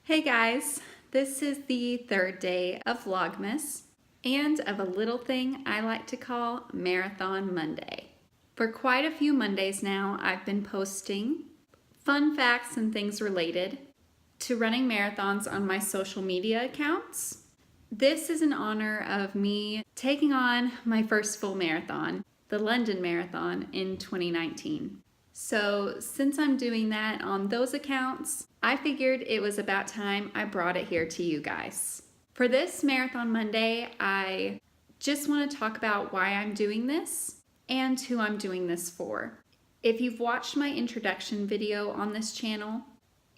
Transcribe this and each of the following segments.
Hey guys, this is the third day of Vlogmas and of a little thing I like to call Marathon Monday. For quite a few Mondays now, I've been posting fun facts and things related to running marathons on my social media accounts. This is in honor of me taking on my first full marathon, the London Marathon in 2019. So since I'm doing that on those accounts, I figured it was about time I brought it here to you guys. For this Marathon Monday, I just want to talk about why I'm doing this and who I'm doing this for. If you've watched my introduction video on this channel,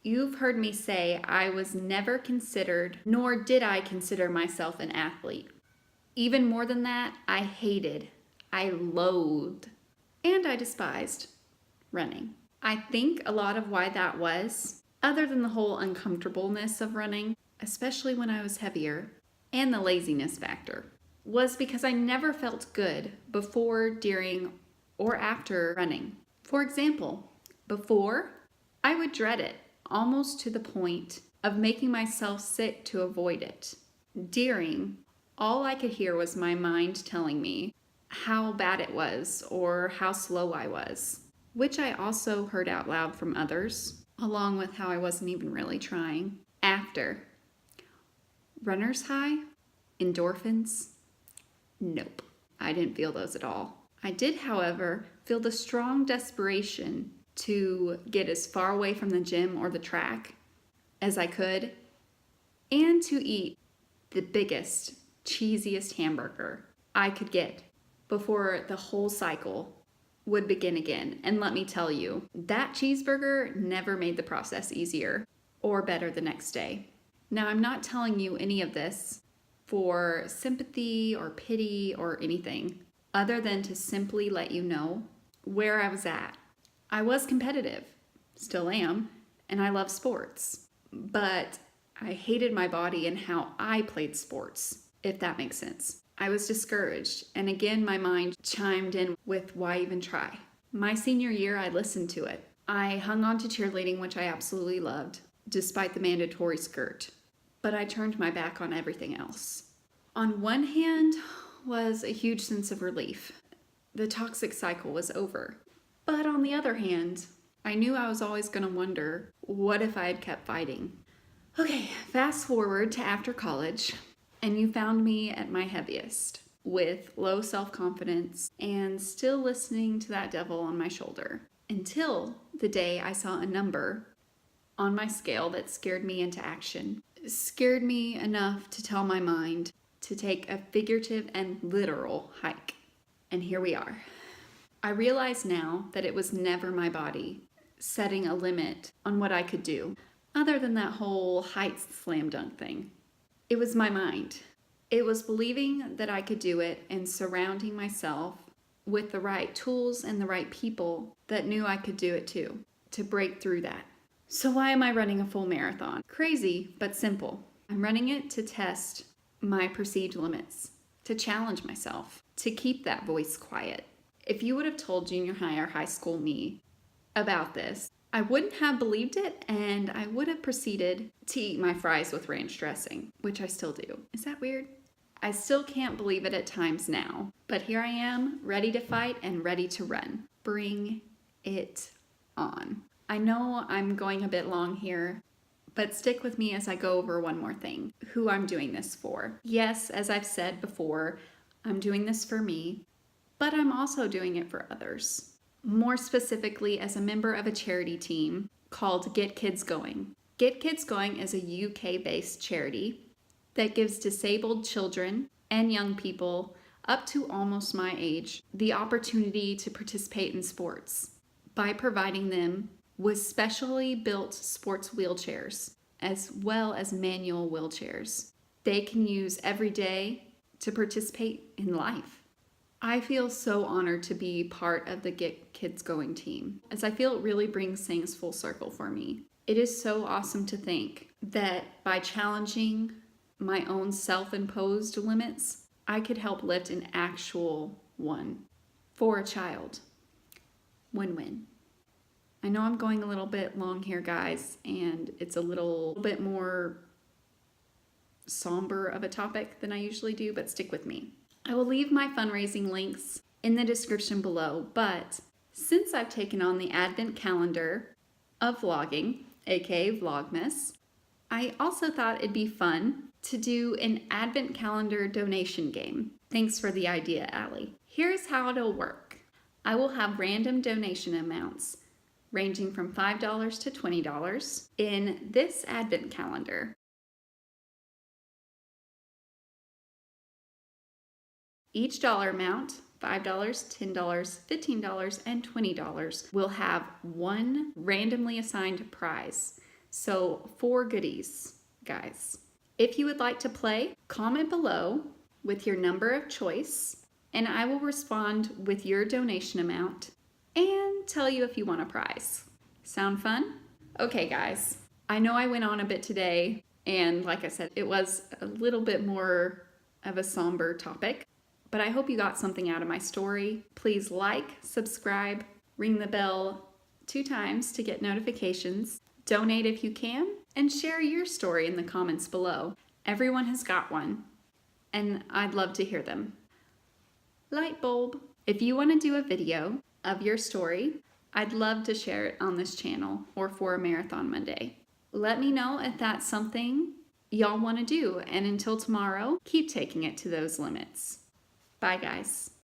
you've heard me say I was never considered, nor did I consider myself an athlete. Even more than that, I hated, I loathed, and I despised running. I think a lot of why that was, other than the whole uncomfortableness of running, especially when I was heavier, and the laziness factor, was because I never felt good before, during, or after running. For example, before, I would dread it, almost to the point of making myself sick to avoid it. During, all I could hear was my mind telling me how bad it was or how slow I was, which I also heard out loud from others, along with how I wasn't even really trying. After, runner's high, endorphins, nope, I didn't feel those at all. I did, however, feel the strong desperation to get as far away from the gym or the track as I could, and to eat the biggest, cheesiest hamburger I could get before the whole cycle would begin again. And let me tell you, that cheeseburger never made the process easier or better the next day. Now, I'm not telling you any of this for sympathy or pity or anything, other than to simply let you know where I was at. I was competitive, still am, and I love sports, but I hated my body and how I played sports, if that makes sense. I was discouraged, and again my mind chimed in with why even try. My senior year, I listened to it. I hung on to cheerleading, which I absolutely loved, despite the mandatory skirt, but I turned my back on everything else. On one hand was a huge sense of relief. The toxic cycle was over. But on the other hand, I knew I was always going to wonder, what if I had kept fighting? Okay, fast forward to after college, and you found me at my heaviest, with low self-confidence and still listening to that devil on my shoulder, until the day I saw a number on my scale that scared me into action. It scared me enough to tell my mind to take a figurative and literal hike. And here we are. I realize now that it was never my body setting a limit on what I could do, other than that whole heights slam dunk thing. It was my mind. It was believing that I could do it and surrounding myself with the right tools and the right people that knew I could do it too, to break through that. So why am I running a full marathon? Crazy, but simple. I'm running it to test my perceived limits, to challenge myself, to keep that voice quiet. If you would have told junior high or high school me about this, I wouldn't have believed it, and I would have proceeded to eat my fries with ranch dressing, which I still do. Is that weird? I still can't believe it at times now, but here I am, ready to fight and ready to run. Bring it on. I know I'm going a bit long here, but stick with me as I go over one more thing, who I'm doing this for. Yes, as I've said before, I'm doing this for me, but I'm also doing it for others. More specifically, as a member of a charity team called Get Kids Going. Get Kids Going is a UK-based charity that gives disabled children and young people up to almost my age the opportunity to participate in sports by providing them with specially built sports wheelchairs, as well as manual wheelchairs they can use every day to participate in life. I feel so honored to be part of the Get Kids Going team, as I feel it really brings things full circle for me. It is so awesome to think that by challenging my own self-imposed limits, I could help lift an actual one for a child. Win-win. I know I'm going a little bit long here, guys, and it's a little bit more somber of a topic than I usually do, but stick with me. I will leave my fundraising links in the description below, but since I've taken on the advent calendar of vlogging, aka Vlogmas, I also thought it'd be fun to do an advent calendar donation game. Thanks for the idea, Allie. Here's how it'll work. I will have random donation amounts ranging from $5 to $20 in this advent calendar. Each dollar amount, $5, $10, $15, and $20, will have one randomly assigned prize. So 4 goodies, guys. If you would like to play, comment below with your number of choice, and I will respond with your donation amount and tell you if you want a prize. Sound fun? Okay, guys. I know I went on a bit today, and like I said, it was a little bit more of a somber topic, but I hope you got something out of my story. Please like, subscribe, ring the bell 2 times to get notifications, donate if you can, and share your story in the comments below. Everyone has got one, and I'd love to hear them. Light bulb. If you want to do a video of your story, I'd love to share it on this channel or for a Marathon Monday. Let me know if that's something y'all want to do, and until tomorrow, keep taking it to those limits. Bye, guys.